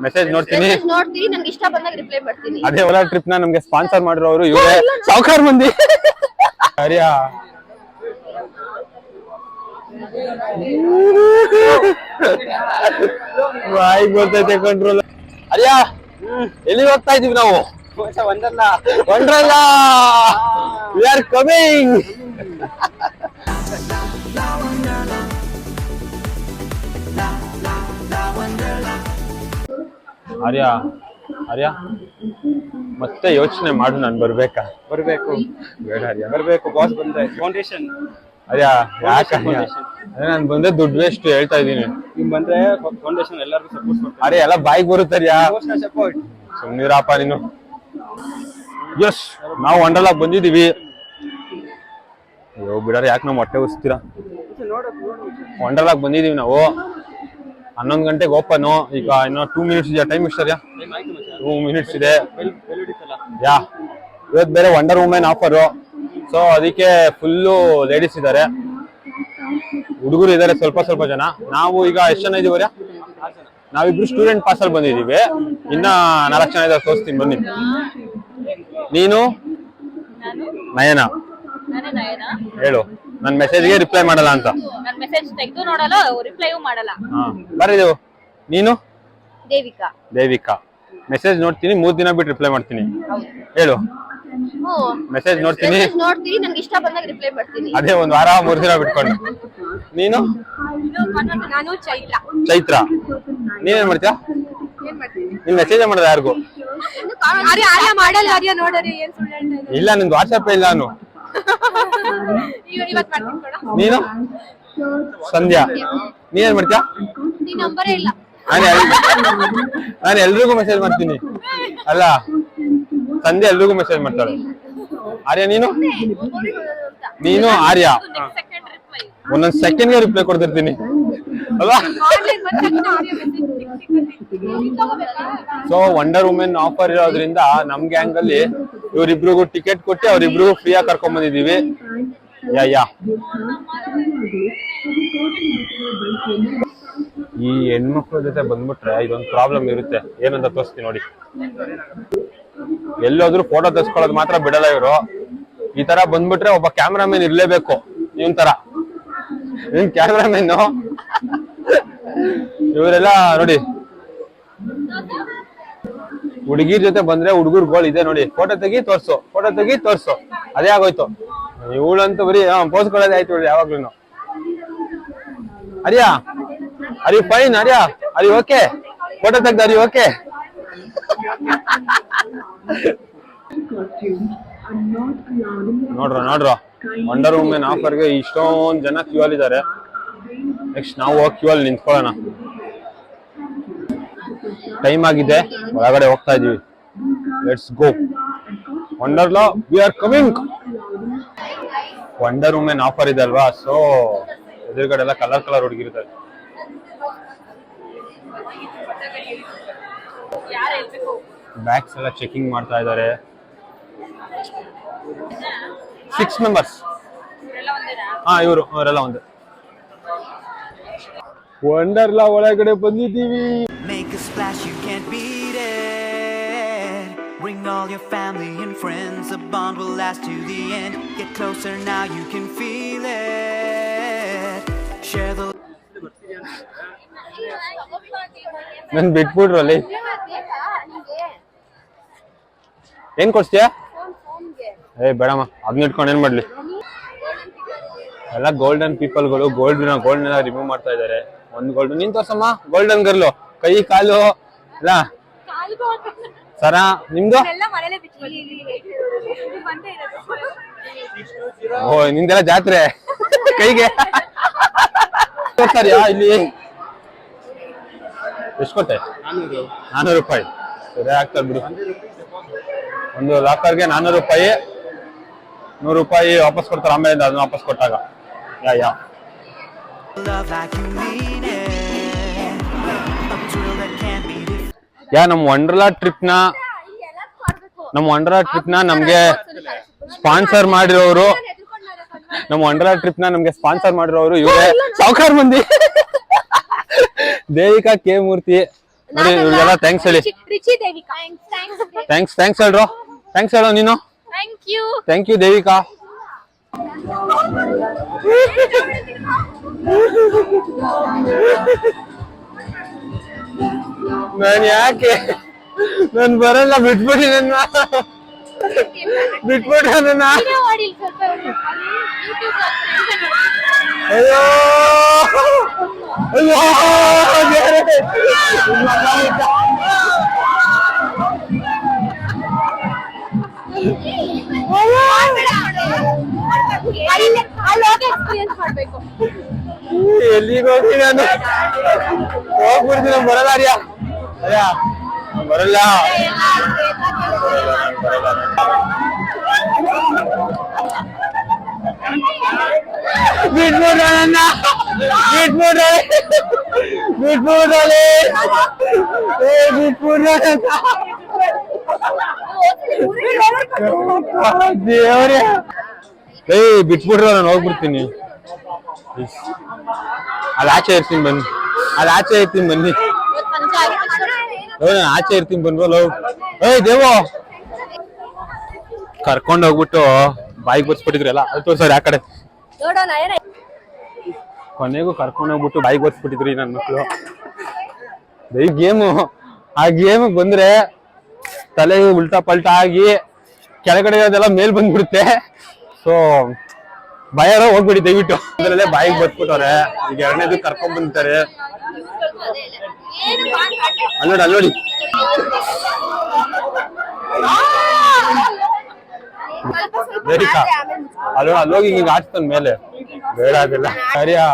Message ನೋಡ್ತೀನಿ ನಂಗೆ ಇಷ್ಟ ಬಂದಾಗ ರಿಪ್ಲೈ ಮಾಡ್ತೀನಿ. ಅದೇ ಓಲಾ ಟ್ರಿಪ್ ನ ನಮ್ಗೆ ಸ್ಪಾನ್ಸರ್ ಮಾಡಿರೋರು ಇವರೇ ಸಾವುಕಾರ ಮಂದಿ. ಅರಿಯಾ ಬಾಯಿಗೆ ಬರ್ತೈತೆ ಕಂಟ್ರೋಲ್. ಅರಿಯಾ ಎಲ್ಲಿ ಹೋಗ್ತಾ ಇದೀವಿ ನಾವು? Wonderla we are coming. Arya Arya ಮತ್ತೆ ಯೋಚನೆ ಮಾಡು, ನಾನು ಬರ್ಬೇಕಾ? ಬರ್ಬೇಕು ಬೇಡ ಆರ್ಯ, ಬರ್ಬೇಕು ಬಾಸ್ ಬಂದ್ರೆ ಫೌಂಡೇಶನ್. ಆರ್ಯ ಯಾಕೆ ನಾನು ಬಂದ್ರೆ ದುಡ್ಡು ವೇಸ್ಟ್ ಹೇಳ್ತಾ ಇದೀನಿ. ನಿಮ್ ಬಂದ್ರೆ ಫೌಂಡೇಶನ್ ಎಲ್ಲರಿಗೂ ಸಪೋರ್ಟ್ ಮಾಡ್ತಾರೆ. ಅರೆ ಎಲ್ಲ ಬಾಯಿಗೆ ಬರುತ್ತಾರ್ಯಾ, ಸಪೋರ್ಟ್. ಸುಮ್ನಿರಪ್ಪ ನೀನು. ಎಸ್ ನಾವು ವಂಡರ್ಲಾಗ್ ಬಂದಿದೀವಿ. ಅಯ್ಯೋ ಬಿಡಾರ, ಯಾಕೆ ನಾವು ಹೊಟ್ಟೆ ಉರಿಸ್ತೀರಾ? ವಂಡರ್ಲಾಗ್ ಬಂದಿದೀವಿ ನಾವು. 11 ಗಂಟೆಗೆ ಓಪನ್. ಈಗ ಇನ್ನೂ 2 ಮಿನಿಟ್ಸ್ ಇದೆ. ಟೈಮ್ ಎಷ್ಟಾರ್ಯಾ? 2 ಮಿನಿಟ್ಸ್ ಇದೆ. ಯಾ ಇವತ್ತು ಬೇರೆ ವಂಡರ್ ವುಮೆನ್ ಆಫರು, ಸೊ ಅದಕ್ಕೆ ಫುಲ್ಲು ಲೇಡೀಸ್ ಇದ್ದಾರೆ, ಹುಡುಗರು ಇದ್ದಾರೆ ಸ್ವಲ್ಪ ಜನ. ನಾವು ಈಗ ಎಷ್ಟು ಜನ ಇದೀವ್ರ? ನಾವಿಬ್ರು ಸ್ಟೂಡೆಂಟ್ ಪಾಸ್ ಅಲ್ಲಿ ಬಂದಿದೀವಿ. ಇನ್ನ 4 ಜನ ಇದ್ದಾರೆ, ತೋರಿಸ್ತೀನಿ ಬನ್ನಿ. ನೀನು? ನಯನ. ಹೇಳು. ನನ್ನ ಮೆಸೇಜ್ಗೆ ರಿಪ್ಲೈ ಮಾಡಲ್ಲ ಅಂತ. ನನ್ನ ಮೆಸೇಜ್ ತೆಗೆದು ನೋಡಲ್ಲ, ರಿಪ್ಲೈಯೂ ಮಾಡಲ್ಲ. ಬರೀದೇವು. ನೀನು? ದೇವಿಕಾ. ದೇವಿಕಾ. ಮೆಸೇಜ್ ನೋಡ್ತೀನಿ, 3 ದಿನ ಬಿಟ್ಟು ರಿಪ್ಲೈ ಮಾಡ್ತೀನಿ. ಹೇಳು. ಮೆಸೇಜ್ ನೋಡ್ತೀನಿ, ನಂಗೆ ಇಷ್ಟ ಬಂದಾಗ ರಿಪ್ಲೈ ಮಾಡ್ತೀನಿ. ಅದೇ 1 ವಾರ 3 ದಿನ ಬಿಟ್ಕೊಂಡು. ನೀನು? ನಾನು ಚೈತ್ರ. ಚೈತ್ರ. ನೀನೇನ್ ಮಾಡ್ತೀಯಾ? ನಿನ್ ಮೆಸೇಜ್ ಮಾಡೋದು ಯಾರಿಗೂ? ಇಲ್ಲ, ನಿಂದು ವಾಟ್ಸ್ಆಪ್ ಇಲ್ಲ. ನಾನು ನೀನು? ಸಂಧ್ಯಾ. ನೀನೇನ್ ಮಾಡ್ತೀಯಾ? ನಾನು ಎಲ್ರಿಗೂ ಮೆಸೇಜ್ ಮಾಡ್ತೀನಿ. ಅಲ್ಲ, ಸಂಧ್ಯಾ ಎಲ್ರಿಗೂ ಮೆಸೇಜ್ ಮಾಡ್ತಾಳೆ. ಆರ್ಯ ನೀನು? ನೀನು ಆರ್ಯ ಒಂದೊಂದ್ ಸೆಕೆಂಡ್ಗೆ ರಿಪ್ಲೈ ಕೊಡ್ತಿರ್ತೀನಿ ಅಲ್ವಾ? ಸೊ ವಂಡರ್ ವುಮೆನ್ ಆಫರ್ ಇರೋದ್ರಿಂದ ನಮ್ ಗ್ಯಾಂಗ್ ಅಲ್ಲಿ ಇವ್ರಿಬ್ರಿಗೂ ಟಿಕೆಟ್ ಕೊಟ್ಟು ಅವ್ರಿಬ್ರಿಗೂ ಫ್ರೀ ಆಗಿ ಕರ್ಕೊಂಡ್ ಬಂದಿದೀವಿ. ಯಾ ಈ ಹೆಣ್ಮಕ್ಳ ಜೊತೆ ಬಂದ್ಬಿಟ್ರೆ ಇದೊಂದು ಪ್ರಾಬ್ಲಮ್ ಇರುತ್ತೆ. ಏನಂತ ತೋರಿಸ್ತೀನಿ ನೋಡಿ. ಎಲ್ಲೋದ್ರು ಫೋಟೋ ತೆಗೆಸ್ಕೊಳ್ಳೋದು ಮಾತ್ರ ಬಿಡಲ್ಲ ಇವರು. ಈ ತರ ಬಂದ್ಬಿಟ್ರೆ ಒಬ್ಬ ಕ್ಯಾಮ್ರಾಮನ್ ಇರ್ಲೇಬೇಕು. ಇವನ್ ತರ ಕ್ಯಾಮ್ರಾಮನ್. ಇವರೆಲ್ಲ ನೋಡಿ, ಹುಡುಗಿರ್ ಜೊತೆ ಬಂದ್ರೆ ಹುಡುಗರ್ಗಳು ಇದೆ ನೋಡಿ, ಫೋಟೋ ತೆಗಿ ತೋರ್ಸು, ಫೋಟೋ ತೆಗಿ ತೋರ್ಸು, ಅದೇ ಆಗೋಯ್ತು. ಇವಳಂತೂ ಬರೀ ಪೋಸ್ ಕೊಡೋದೇ ಆಯ್ತು ಯಾವಾಗ್ಲೂ. ಅರಿಯಾ ಅರಿ ಫೈನ್? ಅರಿಯಾ ಅರಿ ಓಕೆ? ಫೋಟೋ ತೆಗ್ದ ಅರಿ ಓಕೆ? ನೋಡ್ರ ವಂಡರ್ ವುಮೆನ್ ಆಫರ್ಗೆ ಇಷ್ಟೊಂದು ಜನ ಕ್ಯೂ ಅಲ್ಲಿ ಇದ್ದಾರೆ. ನೆಕ್ಸ್ಟ್ ನಾವು ಹೋಗಿ ಕ್ಯೂ ಅಲ್ಲಿ ನಿಂತ್ಕೊಳ್ಳೋಣ. ಟೈಮ್ ಆಗಿದೆ, ಒಳಗಡೆ ಹೋಗ್ತಾ ಇದೀವಿ. Let's go. Wonderla we are coming. Wonder women offer ಇದೆ ಅಲ್ವಾ, ಸೊ ಎದುರುಗಡೆ ಎಲ್ಲ ಕಲರ್ ಹುಡುಗಿರ್ತಾರೆ. ಬ್ಯಾಗ್ಸ್ ಎಲ್ಲ ಚೆಕಿಂಗ್ ಮಾಡ್ತಾ ಇದ್ದಾರೆ. 6 ಮೆಂಬರ್ಸ್. ಇವರೆಲ್ಲ ಒಂದೇ. ವಂಡರ್ಲಾ ಒಳಗಡೆ ಬಂದಿದ್ದೀವಿ. Make a splash, you can't beat it. Bring all your family and friends. A bond will last to the end. Get closer now, you can feel it. Share the ನನ್ ಬಿಟ್ಬಿಟ್ರು ಅಲ್ಲಿ. ಏನ್ ಕೊಡ್ತೀಯಾ? ಬೇಡಮ್ಮ, ಅದನ್ನ ಇಟ್ಕೊಂಡು ಏನ್ ಮಾಡ್ಲಿ? ಎಲ್ಲ ಗೋಲ್ಡನ್ ಪೀಪಲ್ಗಳು ಗೋಲ್ಡ್ ರಿಮೂವ್ ಮಾಡ್ತಾ ಇದಾರೆ. ಒಂದ್ ಗೋಲ್ಡ್ ನೀನ್ ತೋರ್ಸಮ್ಮ. ಗೋಲ್ಡನ್ ಗರ್ಲು, ಕೈ ಕಾಲು ಎಲ್ಲ ಸರ. ನಿಮ್ದು? ಓ ನಿಂದೆಲ್ಲ ಜಾತ್ರೆ ಕೈಗೆ ತೋರ್ಸಾರ್ಯಾ ಇಲ್ಲಿ? ಎಷ್ಟು ಕೊಟ್ಟೆ? 400 ರೂಪಾಯಿ. ಸರಿ ಆಗ್ತಾರೆ ಬಿಡು. ಒಂದು ಲಾಕರ್ಗೆ 400 ರೂಪಾಯಿ. 100 ರೂಪಾಯಿ ವಾಪಸ್ ಕೊಡ್ತಾರೆ ಆಮೇಲೆ, ಅದನ್ನ ವಾಪಸ್ ಕೊಟ್ಟಾಗ. ಯಾ ನಮ್ಮ ವಂಡರ್ಲಾ ಟ್ರಿಪ್ ನ ನಮ್ಗೆ ಸ್ಪಾನ್ಸರ್ ಮಾಡಿರೋರು, ಇವರೇ ಸಾವುಕಾರ ಮಂದಿ. ದೇವಿಕಾ ಕೆ ಮೂರ್ತಿ ನೋಡಿ ಇವ್ರಿಗೆಲ್ಲ ಥ್ಯಾಂಕ್ಸ್ ಹೇಳಿ. ರಿಚಿ ದೇವಿಕಾ. ಥ್ಯಾಂಕ್ಸ್ ಹೇಳ್ರು. ಥ್ಯಾಂಕ್ಸ್ ಹೇಳೋ ನೀನು. Thank you Devika. ನಾನು ಯಾಕೆ ನಾನು ಬರಲ್ಲ ಬಿಟ್ಬಿಡಿ ನನ್ನ ನನ್ನ ಅಯ್ಯೋ ಅಯ್ಯೋ ಎಲ್ಲಿಗೆ ಹೋಗಿ ನಾನು ಹೋಗ್ಬಿಡ್ತೀನಿ. ಬರಲ್ಲ ಅರ್ಯ ಬರಲ್ಲ. ಬಿಟ್ಬಿಡ್ರ ನನ್ನ ಬಿಟ್ಬಿಡ್ರೆ ದೇವ್ರೆ. ಬಿಟ್ಬಿಡ್ರ ನಾನು ಹೋಗ್ಬಿಡ್ತೀನಿ. ಅಲ್ಲಿ ಆಚೆ ಇರ್ತೀನಿ ಬನ್ನಿ. ಬನ್ನಿ. ಆಚೆ ಇರ್ತೀನಿ ಬನ್ವಲ್ಲ. ದೇವೋ ಕರ್ಕೊಂಡ್ ಹೋಗ್ಬಿಟ್ಟು ಬಾಯಿಗೆ ಬರ್ಸ್ಬಿಟ್ಟಿದ್ರಲ್ಲ ಅದು ತೋರ್ಸೋರು ಆ ಕಡೆ. ಕೊನೆಗೂ ಕರ್ಕೊಂಡ್ ಹೋಗ್ಬಿಟ್ಟು ಬಾಯಿಗೆ ಬರ್ಸ್ಬಿಟ್ಟಿದ್ರಿ ನನ್ನ ಮಕ್ಳು. ಆ ಗೇಮ್ ಬಂದ್ರೆ ತಲೆ ಉಲ್ಟಾ ಪಲ್ಟಾ ಆಗಿ ಕೆಳಗಡೆ ಅದೆಲ್ಲ ಮೇಲ್ ಬಂದ್ಬಿಡುತ್ತೆ. ಸೊ ಭಯರ ಹೋಗ್ಬಿಡಿ ದಯವಿಟ್ಟು. ಅದ್ರಲ್ಲೇ ಬಾಯಿಗೆ ಬರ್ಸ್ಬಿಟ್ಟವ್ರೆ. ಈಗ ಎರಡನೇದು ಕರ್ಕೊಂಡ್ ಬಂದಿದ್ದಾರೆ. ಅಲ್ಲೋಡಿ ದೇವಿಕಾ ಅಲ್ಲೋಗಿ ಈಗ ಆಡ್ತಾನ ಮೇಲೆ. ಬೇಡ ಅದೆಲ್ಲ ಸರಿಯಾ.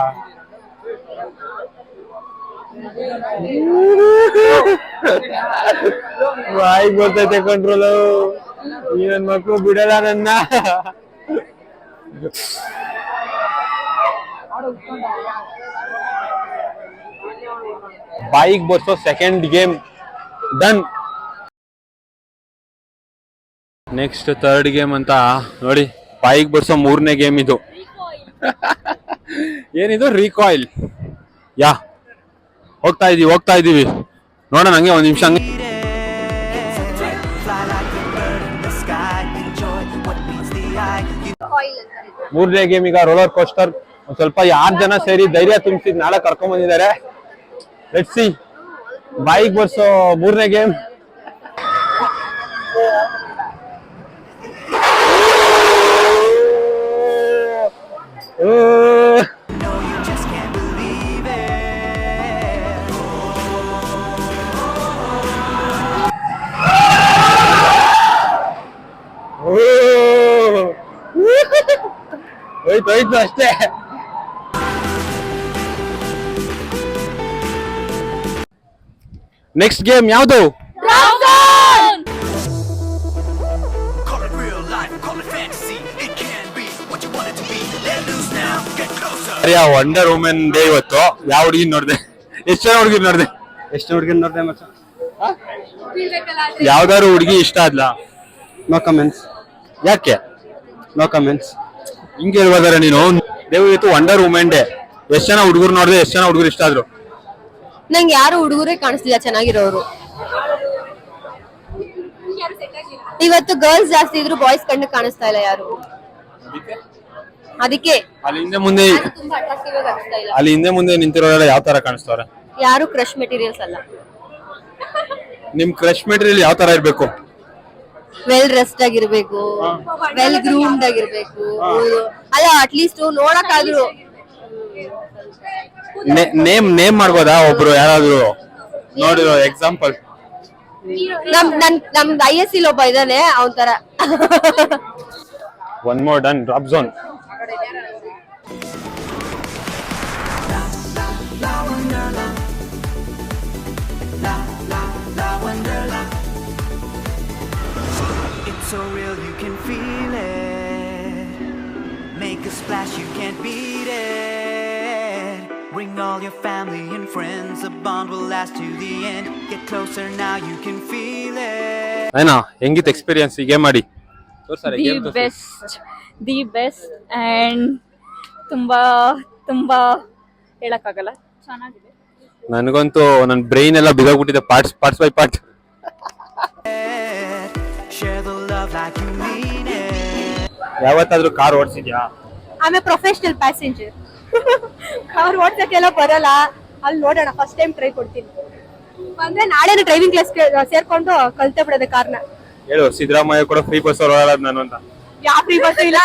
ಬಾಯಿಗೆ ಬರ್ತೈತೆ ಕಂಟ್ರೋಲು. ಈ ನನ್ ಮಕ್ಳು ಬಿಡಲ್ಲ ನನ್ನ. ಬಾಯಿಗೆ ಬರ್ಸೋ second game done. Next third game ಅಂತ ನೋಡಿ. ಬಾಯಿಗೆ ಬರ್ಸೋ ಮೂರನೇ ಗೇಮ್ ಇದು. ಏನಿದು ರೀಕಾಯಿಲ್. ಯಾ ಹೋಗ್ತಾ ಇದೀವಿ ನೋಡೋಣ. ಹಂಗೆ ಒಂದ್ ನಿಮಿಷ ಹಂಗೆ. ಮೂರನೇ ಗೇಮ್ ಈಗ ರೋಲರ್ ಕೋಸ್ಟರ್. ಒಂದ್ ಸ್ವಲ್ಪ 6 ಜನ ಸೇರಿ ಧೈರ್ಯ ತುಂಬಿಸಿದ್ ನಾಳೆ ಕರ್ಕೊಂಡ್ ಬಂದಿದ್ದಾರೆ. ಲೆಟ್ಸ್ ಸಿ ಬಾಯಿಗೆ ಬರ್ಸೋ ಮೂರನೇ ಗೇಮ್. ಹೋಯ್ತು ಅಷ್ಟೇ. ನೆಕ್ಸ್ಟ್ ಗೇಮ್ ಯಾವುದು? ವಂಡರ್ ವುಮೆನ್ ಡೇ ಇವತ್ತು. ಯಾವ ಹುಡುಗಿ ನೋಡ್ದೆ? ಎಷ್ಟು ಜನ ಹುಡುಗಿ ನೋಡ್ದೆ? ಮಚ್ಚ? ಯಾವ್ದಾದ್ರು ಹುಡುಗಿ ಇಷ್ಟ ಆದ್ಲ? No comments. ಯಾಕೆ ನೋ ಕಮೆಂಟ್ಸ್? ಹಿಂಗೆ ಹೇಳ್ಬೋದಾರೆ ನೀನು. ದೇವ್ ಇವತ್ತು ವಂಡರ್ ವುಮೆನ್ ಡೇ. ಎಷ್ಟ್ ಜನ ಹುಡುಗರು ನೋಡ್ದೆ? ಎಷ್ಟ್ ಜನ ಹುಡುಗರು ಇಷ್ಟ ಆದ್ರು? ನಂಗೆ ಯಾರು ಹುಡುಗರೇ ಕಾಣಿಸ್ತಿಲ್ಲ ಚೆನ್ನಾಗಿರೋರು. ಇವತ್ತು ಗರ್ಲ್ಸ್ ಜಾಸ್ತಿ ಇದ್ರು, ಬಾಯ್ಸ್ ಕಣ್ಣು ಕಾಣಿಸ್ತಾ ಇಲ್ಲ ಯಾರು. ಅದಕ್ಕೆ ಅಲ್ಲಿ ಹಿಂದೆ ಮುಂದೆ ತುಂಬಾ ಅಟ್ರಾಕ್ಟಿವ್ ಆಗಿ ಅನಿಸ್ತಾ ಇಲ್ಲ. ಅಲ್ಲಿ ಹಿಂದೆ ಮುಂದೆ ನಿಂತಿರೋರೆಲ್ಲ ಯಾವ ತರ ಕಾಣಿಸ್ತಾವ್ರೆ? ಯಾರು ಕ್ರಶ್ ಮೆಟೀರಿಯಲ್ಸ್ ಅಲ್ಲ. ನಿಮ್ ಕ್ರಶ್ ಮೆಟೀರಿಯಲ್ ಯಾವ ತರ ಇರ್ಬೇಕು? ವೆಲ್ ಡ್ರೆಸ್ಡ್ ಆಗಿರ್ಬೇಕು, ವೆಲ್ ಗ್ರೂಮ್ಡ್ ಆಗಿರ್ಬೇಕು. ಅಲ್ಲ ಅಟ್ಲೀಸ್ಟ್ ನೋಡಕ್ಕಾದ್ರು ನೇಮ್ ಮಾಡ್ಬೋದಾ ಒಬ್ರು ಯಾರಾದ್ರು ನೋಡಿರೋ ಎಕ್ಸಾಂಪಲ್? ನಮ್ದು ISC ಒಬ್ಬ ಇದಾನೆ ಅವನ್ ತರ. One more done. Drop zone. It's so real, you can feel it. Make a splash, you can't beat it. Bring all your family and friends, a bond will last to the end. Get closer now, you can feel it. ಏನಾ ಹೆಂಗಿತ್ತು experience ಈ game ಮಾಡಿ? The best and ತುಂಬಾ ಹೇಳಕ್ಕಾಗಲ್ಲ, ಚೆನ್ನಾಗಿದೆ. ನನಗಂತೂ ನನ್ನ brain ಎಲ್ಲ ಬಿದೋಗ್ಬಿಟ್ಟಿದೆ parts by part. Share the love like you mean it. ಯಾವತ್ತಾದ್ರೂ ಕಾರ್ ಓಡಿಸಿದ್ಯಾ? ಆಮೇಲೆ ಪ್ರೊಫೆಷನಲ್ ಪ್ಯಾಸೆಂಜರ್. ಕಾರ್ ಓಡ್ಸಕ್ಕೆಲ್ಲ ಬರಲ್ಲ, ಅಲ್ಲಿ ನೋಡೋಣ, ಫಸ್ಟ್ ಟೈಮ್ ಟ್ರೈ ಕೊಡ್ತೀನಿ. ಅಂದ್ರೆ ನಾಳೆ ಡ್ರೈವಿಂಗ್ ಕ್ಲಾಸ್ ಸೇರ್ಕೊಂಡು ಕಲ್ತೆ ಬಿಡೋದೆ ಕಾರ್ನ. ಹೇಳು, ಸಿದ್ದರಾಮಯ್ಯ ಕೂಡ ಫ್ರೀ ಬಸ್ ಓಡಾಡೋದು ನಾನು ಅಂತ. ಯಾವ ಫ್ರೀ ಬಸ್ ಇಲ್ಲ,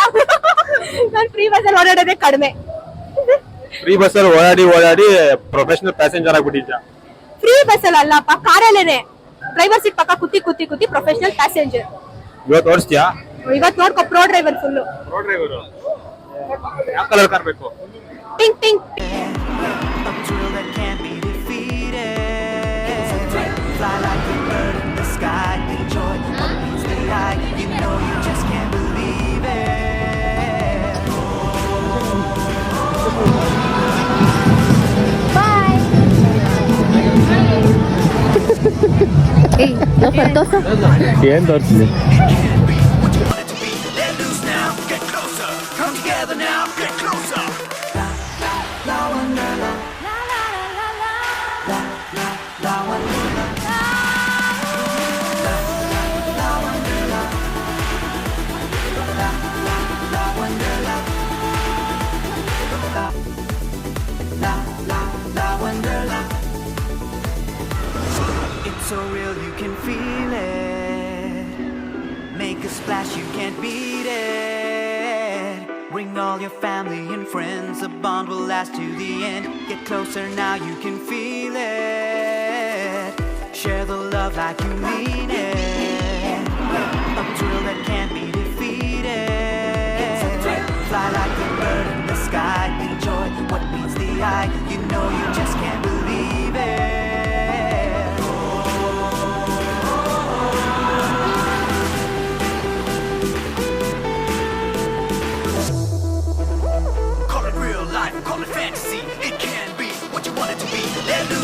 ನಾನು ಫ್ರೀ ಬಸ್ಸಲ್ಲಿ ಓಡಾಡೋದೇ ಕಡಿಮೆ. ಫ್ರೀ ಬಸ್ಸಲ್ಲಿ ಓಡಾಡಿ ಪ್ರೊಫೆಷನಲ್ ಪ್ಯಾಸೆಂಜರ್ ಆಗ್ಬಿಟ್ಟಿದ್ಯಾ? ಫ್ರೀ ಬಸ್ಸಲ್ಲಿ ಅಲ್ಲಪ್ಪ, ಕಾರಲ್ಲೇನೆ ಡ್ರೈವರ್ ಸೀಟ್ ಪಕ್ಕ ಕುತ್ತಿ ಪ್ರೊಫೆಷನಲ್ ಪ್ಯಾಸೆಂಜರ್. ಇವತ್ತು ಓಡಿಸ್ತೀಯಾ? ಇವತ್ತು ನೋಡ್ಕೊ, pro driver full. Pro driver ಯಾವ ಕಲರ್ ಕಾರ್ ಬೇಕು? Pink pink. A thrill that can't be defeated. Fly like a bird in the sky. Enjoy what meets the eye. You know you just can't believe it. ಏನ್ ತೋರಿಸ್ಲಿ? Let loose now, get closer. Come together now, get closer. La wonder la. La la la la la. La la wonder la. La la wonder la. La la wonder la. La wonder la. It's so real you can feel it. Make a splash, you can't beat it. Bring all your family and friends, a bond will last to the end. Get closer now, you can feel it. Share the love like you mean it. A thrill that can't be defeated. Fly like a bird in the sky. Enjoy what meets the eye. You know you just can't believe it. Call it real life, call it fantasy. It can be what you want it to be. Let loose.